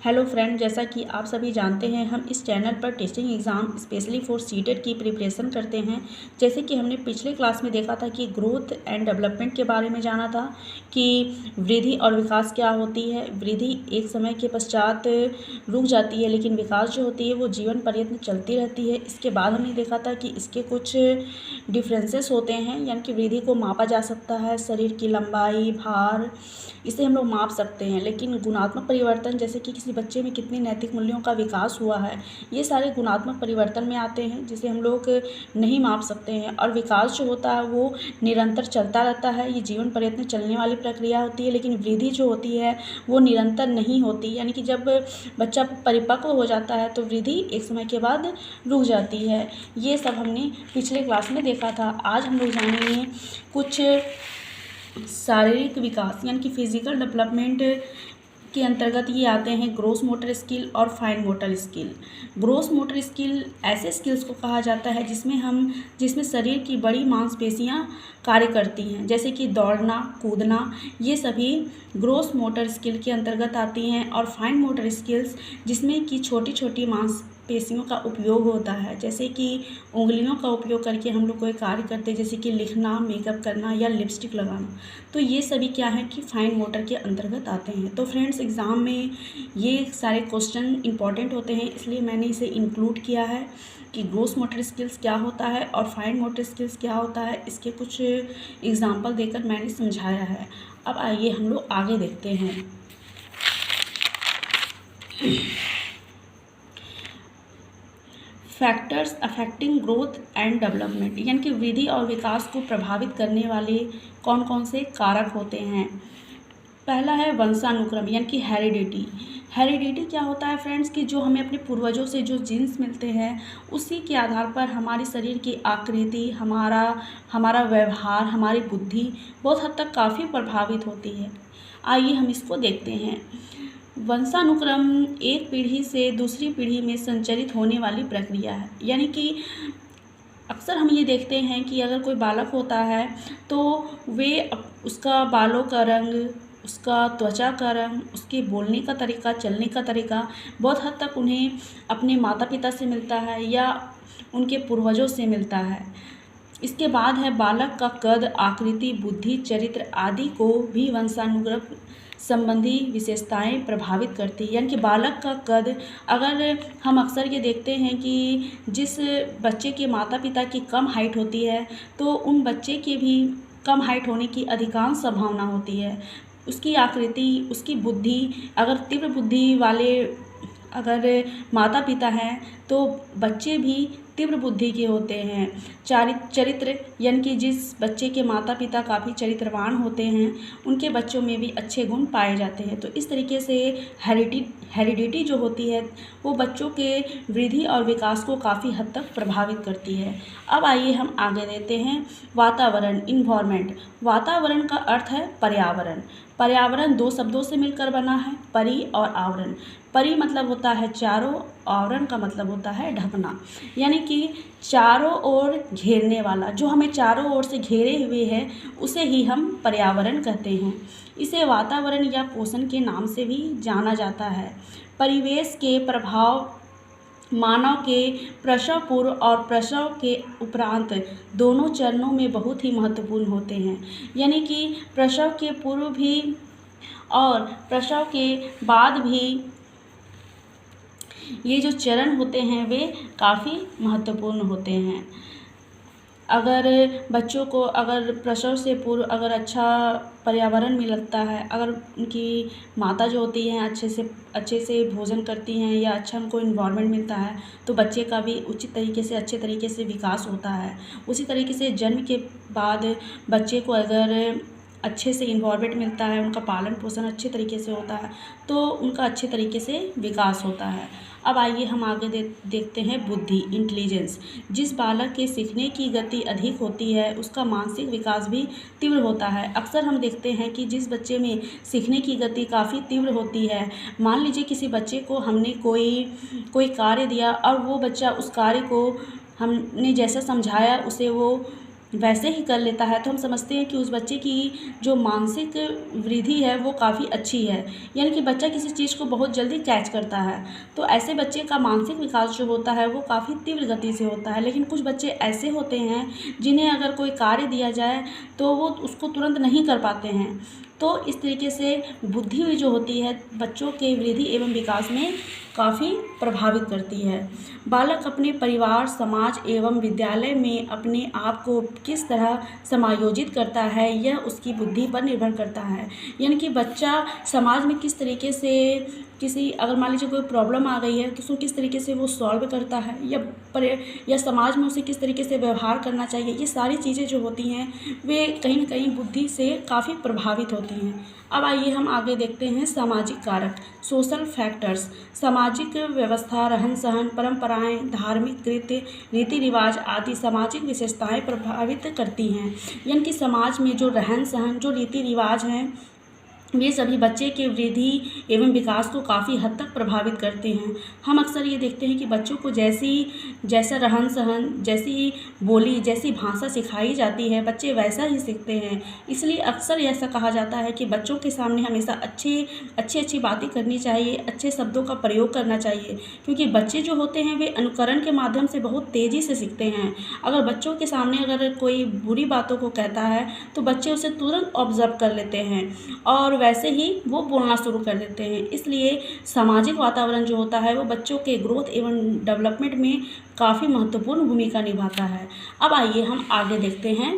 Hello friend, जैसा कि आप सभी जानते हैं हम इस चैनल पर testing exam specially for CTET की प्रिपरेशन करते हैं। जैसे कि हमने पिछले क्लास में देखा था कि ग्रोथ एंड डेवलपमेंट के बारे में जाना था कि वृद्धि और विकास क्या होती है। वृद्धि एक समय के पश्चात रुक जाती है, लेकिन विकास जो होती है वो जीवन पर्यंत चलती रहती है। इसके बाद हमने देखा था कि इसके कुछ डिफरेंसेस होते हैं, यानी कि वृद्धि को मापा जा सकता है, शरीर की लंबाई, भार, इसे हम लोग माप सकते हैं। लेकिन गुणात्मक परिवर्तन, जैसे कि किसी बच्चे में कितने नैतिक मूल्यों का विकास हुआ है, ये सारे गुणात्मक परिवर्तन में आते हैं, जिसे हम लोग नहीं माप सकते हैं। और विकास जो होता है वो निरंतर चलता रहता है, ये जीवन पर्यंत चलने वाली प्रक्रिया होती है। लेकिन वृद्धि जो होती है वो निरंतर नहीं होती, यानी कि जब बच्चा परिपक्व हो जाता है तो वृद्धि एक समय के बाद रुक जाती है। ये सब हमने पिछले क्लास में देखा था। आज हम लोग जानेंगे कुछ शारीरिक विकास, यानी कि फिजिकल डेवलपमेंट के अंतर्गत ये आते हैं ग्रोस मोटर स्किल और fine motor skill. Gross motor skill ऐसे स्किल्स को कहा जाता है जिसमें शरीर की बड़ी मांसपेशियां कार्य करती हैं, जैसे कि दौड़ना, कूदना, ये सभी ग्रोस मोटर स्किल के अंतर्गत आती हैं। और फाइन मोटर स्किल्स जिसमें कि छोटी छोटी मांसपेशियों का उपयोग होता है, जैसे कि उंगलियों का उपयोग करके हम लोग कोई कार्य करते हैं, जैसे कि लिखना, मेकअप करना या लिपस्टिक लगाना। तो ये सभी क्या है कि फाइन मोटर के अंतर्गत आते हैं। तो फ्रेंड्स, एग्ज़ाम में ये सारे क्वेश्चन इंपॉर्टेंट होते हैं, इसलिए मैंने इसे इंक्लूड किया है कि ग्रोस मोटर स्किल्स क्या होता है और फाइन मोटर स्किल्स क्या होता है। इसके कुछ एग्जाम्पल देकर मैंने समझाया है। अब आइए हम लोग आगे देखते हैं। Factors affecting growth and development, यानी कि वृद्धि और विकास को प्रभावित करने वाले कौन कौन से कारक होते हैं। पहला है वंशानुक्रम, यानी कि हेरिडिटी। हेरिडिटी क्या होता है फ्रेंड्स कि जो हमें अपने पूर्वजों से जो जीन्स मिलते हैं, उसी के आधार पर हमारे शरीर की आकृति, हमारा व्यवहार, हमारी बुद्धि बहुत हद तक काफ़ी प्रभावित होती है। आइए हम इसको देखते हैं। वंशानुक्रम एक पीढ़ी से दूसरी पीढ़ी में संचरित होने वाली प्रक्रिया है, यानी कि अक्सर हम ये देखते हैं कि अगर कोई बालक होता है तो उसका बालों का रंग, उसका त्वचा का रंग, उसके बोलने का तरीका, चलने का तरीका बहुत हद तक उन्हें अपने माता पिता से मिलता है या उनके पूर्वजों से मिलता है। इसके बाद है बालक का कद, आकृति, बुद्धि, चरित्र आदि को भी वंशानुक्रम संबंधी विशेषताएं प्रभावित करती है। यानी कि बालक का कद, अगर हम अक्सर ये देखते हैं कि जिस बच्चे के माता पिता की कम हाइट होती है तो उन बच्चे के भी कम हाइट होने की अधिकांश संभावना होती है। उसकी आकृति, उसकी बुद्धि, अगर तीव्र बुद्धि वाले अगर माता पिता हैं तो बच्चे भी तीव्र बुद्धि के होते हैं। चरित्र, यानी कि जिस बच्चे के माता पिता काफ़ी चरित्रवान होते हैं उनके बच्चों में भी अच्छे गुण पाए जाते हैं। तो इस तरीके से हेरिडिटी जो होती है वो बच्चों के वृद्धि और विकास को काफ़ी हद तक प्रभावित करती है। अब आइए हम आगे देते हैं वातावरण, इन्वायरमेंट। वातावरण का अर्थ है पर्यावरण। पर्यावरण दो शब्दों से मिलकर बना है, परि और आवरण। परि मतलब होता है चारों, आवरण का मतलब होता है ढकना, यानी कि चारों ओर घेरने वाला, जो हमें चारों ओर से घेरे हुए है उसे ही हम पर्यावरण कहते हैं। इसे वातावरण या पोषण के नाम से भी जाना जाता है। परिवेश के प्रभाव मानव के प्रसव पूर्व और प्रसव के उपरांत दोनों चरणों में बहुत ही महत्वपूर्ण होते हैं। यानी कि प्रसव के पूर्व भी और प्रसव के बाद भी ये जो चरण होते हैं वे काफ़ी महत्वपूर्ण होते हैं। अगर बच्चों को अगर प्रसव से पूर्व अगर अच्छा पर्यावरण मिलता है, अगर उनकी माता जो होती हैं अच्छे से भोजन करती हैं या अच्छा उनको इन्वायरमेंट मिलता है तो बच्चे का भी उचित तरीके से, अच्छे तरीके से विकास होता है। उसी तरीके से जन्म के बाद बच्चे को अगर अच्छे से इन्वायरमेंट मिलता है, उनका पालन पोषण अच्छे तरीके से होता है तो उनका अच्छे तरीके से विकास होता है। अब आइए हम आगे देखते हैं बुद्धि, इंटेलिजेंस। जिस बालक के सीखने की गति अधिक होती है उसका मानसिक विकास भी तीव्र होता है। अक्सर हम देखते हैं कि जिस बच्चे में सीखने की गति काफ़ी तीव्र होती है, मान लीजिए किसी बच्चे को हमने कोई कार्य दिया और वो बच्चा उस कार्य को हमने जैसा समझाया उसे वो वैसे ही कर लेता है तो हम समझते हैं कि उस बच्चे की जो मानसिक वृद्धि है वो काफ़ी अच्छी है, यानी कि बच्चा किसी चीज़ को बहुत जल्दी कैच करता है। तो ऐसे बच्चे का मानसिक विकास जो होता है वो काफ़ी तीव्र गति से होता है। लेकिन कुछ बच्चे ऐसे होते हैं जिन्हें अगर कोई कार्य दिया जाए तो वो उसको तुरंत नहीं कर पाते हैं। तो इस तरीके से बुद्धि जो होती है बच्चों के वृद्धि एवं विकास में काफ़ी प्रभावित करती है। बालक अपने परिवार, समाज एवं विद्यालय में अपने आप को किस तरह समायोजित करता है यह उसकी बुद्धि पर निर्भर करता है। यानी कि बच्चा समाज में किस तरीके से अगर मान लीजिए कोई प्रॉब्लम आ गई है तो उसको किस तरीके से वो सॉल्व करता है या समाज में उसे किस तरीके से व्यवहार करना चाहिए, ये सारी चीज़ें जो होती हैं वे कहीं न कहीं बुद्धि से काफ़ी प्रभावित होती हैं। अब आइए हम आगे देखते हैं सामाजिक कारक, सोशल फैक्टर्स। सामाजिक व्यवस्था, रहन-सहन, परंपराएं, धार्मिक कृत्य, रीति रिवाज आदि सामाजिक विशेषताएं प्रभावित करती हैं। यानी कि समाज में जो रहन-सहन, जो रीति रिवाज हैं ये सभी बच्चे के वृद्धि एवं विकास को काफ़ी हद तक प्रभावित करते हैं। हम अक्सर ये देखते हैं कि बच्चों को जैसा रहन-सहन, जैसी बोली, जैसी भाषा सिखाई जाती है बच्चे वैसा ही सीखते हैं। इसलिए अक्सर ऐसा कहा जाता है कि बच्चों के सामने हमेशा अच्छी बातें करनी चाहिए, अच्छे शब्दों का प्रयोग करना चाहिए, क्योंकि बच्चे जो होते हैं वे अनुकरण के माध्यम से बहुत तेज़ी से सीखते हैं। अगर बच्चों के सामने अगर कोई बुरी बातों को कहता है तो बच्चे उसे तुरंत ऑब्ज़र्व कर लेते हैं और वैसे ही वो बोलना शुरू कर देते हैं। इसलिए सामाजिक वातावरण जो होता है वो बच्चों के ग्रोथ एवं डेवलपमेंट में काफ़ी महत्वपूर्ण भूमिका निभाता है। अब आइए हम आगे देखते हैं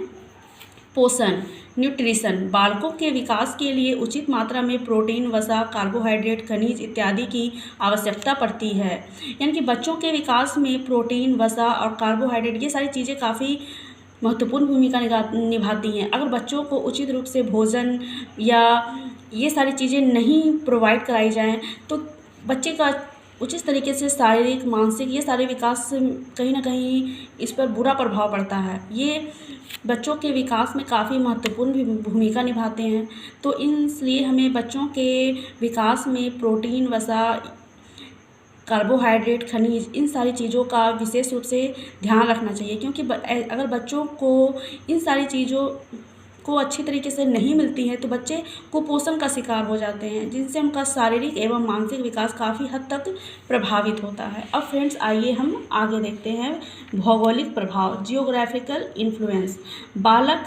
पोषण, न्यूट्रिशन। बालकों के विकास के लिए उचित मात्रा में प्रोटीन, वसा, कार्बोहाइड्रेट, खनिज इत्यादि की आवश्यकता पड़ती है। यानी कि बच्चों के विकास में प्रोटीन, वसा और कार्बोहाइड्रेट ये सारी चीज़ें काफ़ी महत्वपूर्ण भूमिका निभाती हैं। अगर बच्चों को उचित रूप से भोजन या ये सारी चीज़ें नहीं प्रोवाइड कराई जाएँ तो बच्चे का उचित तरीके से शारीरिक, मानसिक ये सारे विकास कहीं न कहीं इस पर बुरा प्रभाव पड़ता है। ये बच्चों के विकास में काफ़ी महत्वपूर्ण भी भूमिका निभाते हैं। तो इसलिए हमें बच्चों के विकास में प्रोटीन, वसा, कार्बोहाइड्रेट, खनिज इन सारी चीज़ों का विशेष रूप से ध्यान रखना चाहिए, क्योंकि अगर बच्चों को इन सारी चीज़ों को अच्छी तरीके से नहीं मिलती है तो बच्चे कुपोषण का शिकार हो जाते हैं, जिनसे उनका शारीरिक एवं मानसिक विकास काफ़ी हद तक प्रभावित होता है। अब फ्रेंड्स आइए हम आगे देखते हैं भौगोलिक प्रभाव, जियोग्राफिकल इन्फ्लुएंस। बालक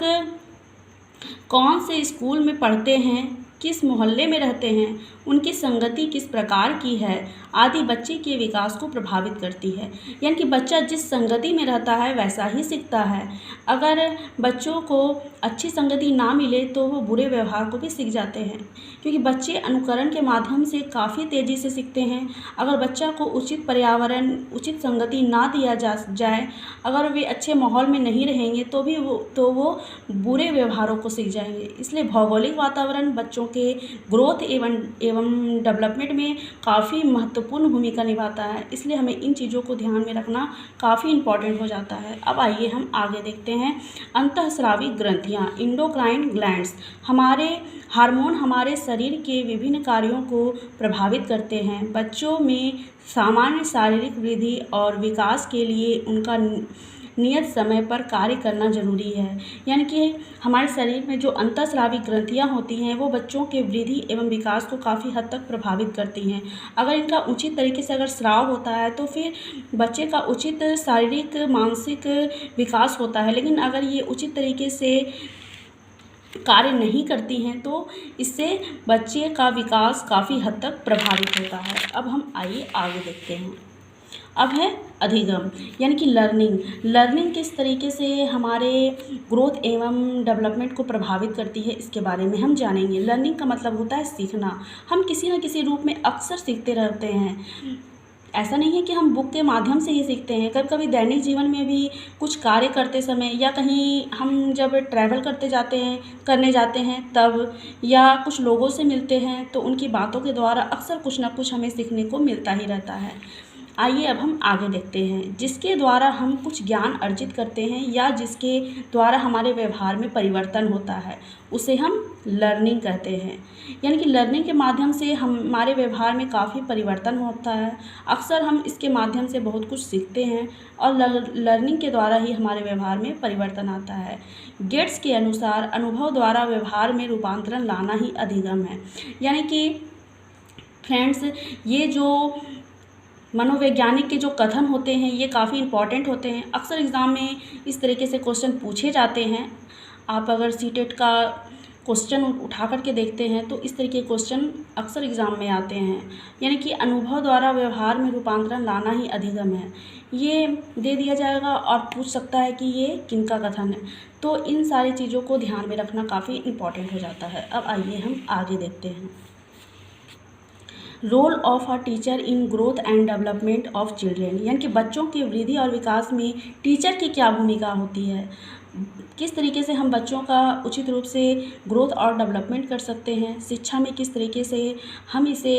कौन से स्कूल में पढ़ते हैं, किस मोहल्ले में रहते हैं, उनकी संगति किस प्रकार की है आदि बच्चे के विकास को प्रभावित करती है। यानी कि बच्चा जिस संगति में रहता है वैसा ही सीखता है। अगर बच्चों को अच्छी संगति ना मिले तो वो बुरे व्यवहार को भी सीख जाते हैं, क्योंकि बच्चे अनुकरण के माध्यम से काफ़ी तेज़ी से सीखते हैं। अगर बच्चा को उचित पर्यावरण, उचित संगति ना दिया जाए, अगर वे अच्छे माहौल में नहीं रहेंगे तो वो बुरे व्यवहारों को सीख जाएंगे। इसलिए भौगोलिक वातावरण बच्चों के ग्रोथ एवं डेवलपमेंट में काफ़ी महत्वपूर्ण भूमिका निभाता है। इसलिए हमें इन चीज़ों को ध्यान में रखना काफ़ी इम्पॉर्टेंट हो जाता है। अब आइए हम आगे देखते हैं अंतःस्रावी ग्रंथियाँ, एंडोक्राइन ग्लैंड्स। हमारे हार्मोन हमारे शरीर के विभिन्न कार्यों को प्रभावित करते हैं। बच्चों में सामान्य शारीरिक वृद्धि और विकास के लिए उनका नियत समय पर कार्य करना ज़रूरी है। यानी कि हमारे शरीर में जो अंतःस्रावी ग्रंथियाँ होती हैं वो बच्चों के वृद्धि एवं विकास को काफ़ी हद तक प्रभावित करती हैं। अगर इनका उचित तरीके से अगर स्राव होता है तो फिर बच्चे का उचित शारीरिक, मानसिक विकास होता है। लेकिन अगर ये उचित तरीके से कार्य नहीं करती हैं तो इससे बच्चे का विकास काफ़ी हद तक प्रभावित होता है। अब हम आइए आगे देखते हैं। अब है अधिगम, यानी कि लर्निंग किस तरीके से हमारे ग्रोथ एवं डेवलपमेंट को प्रभावित करती है इसके बारे में हम जानेंगे। लर्निंग का मतलब होता है सीखना। हम किसी न किसी रूप में अक्सर सीखते रहते हैं। ऐसा नहीं है कि हम बुक के माध्यम से ही सीखते हैं, कभी कभी दैनिक जीवन में भी कुछ कार्य करते समय या कहीं हम जब ट्रैवल करने जाते हैं तब, या कुछ लोगों से मिलते हैं तो उनकी बातों के द्वारा अक्सर कुछ ना कुछ हमें सीखने को मिलता ही रहता है। आइए अब हम आगे देखते हैं। जिसके द्वारा हम कुछ ज्ञान अर्जित करते हैं या जिसके द्वारा हमारे व्यवहार में परिवर्तन होता है, उसे हम लर्निंग कहते हैं। यानी कि लर्निंग के माध्यम से हमारे व्यवहार में काफ़ी परिवर्तन होता है। अक्सर हम इसके माध्यम से बहुत कुछ सीखते हैं और लर्निंग के द्वारा ही हमारे व्यवहार में परिवर्तन आता है। गेट्स के अनुसार अनुभव द्वारा व्यवहार में रूपांतरण लाना ही अधिगम है। यानी कि फ्रेंड्स, ये जो मनोवैज्ञानिक के जो कथन होते हैं ये काफ़ी इम्पॉर्टेंट होते हैं। अक्सर एग्ज़ाम में इस तरीके से क्वेश्चन पूछे जाते हैं। आप अगर सीटेट का क्वेश्चन उठा करके देखते हैं तो इस तरीके के क्वेश्चन अक्सर एग्ज़ाम में आते हैं। यानी कि अनुभव द्वारा व्यवहार में रूपांतरण लाना ही अधिगम है, ये दे दिया जाएगा और पूछ सकता है कि ये किनका कथन है। तो इन सारी चीज़ों को ध्यान में रखना काफ़ी इम्पॉर्टेंट हो जाता है। अब आइए हम आगे देखते हैं। Role of a teacher in growth and development of children, यानी कि बच्चों की वृद्धि और विकास में टीचर की क्या भूमिका होती है, किस तरीके से हम बच्चों का उचित रूप से ग्रोथ और डेवलपमेंट कर सकते हैं, शिक्षा में किस तरीके से हम इसे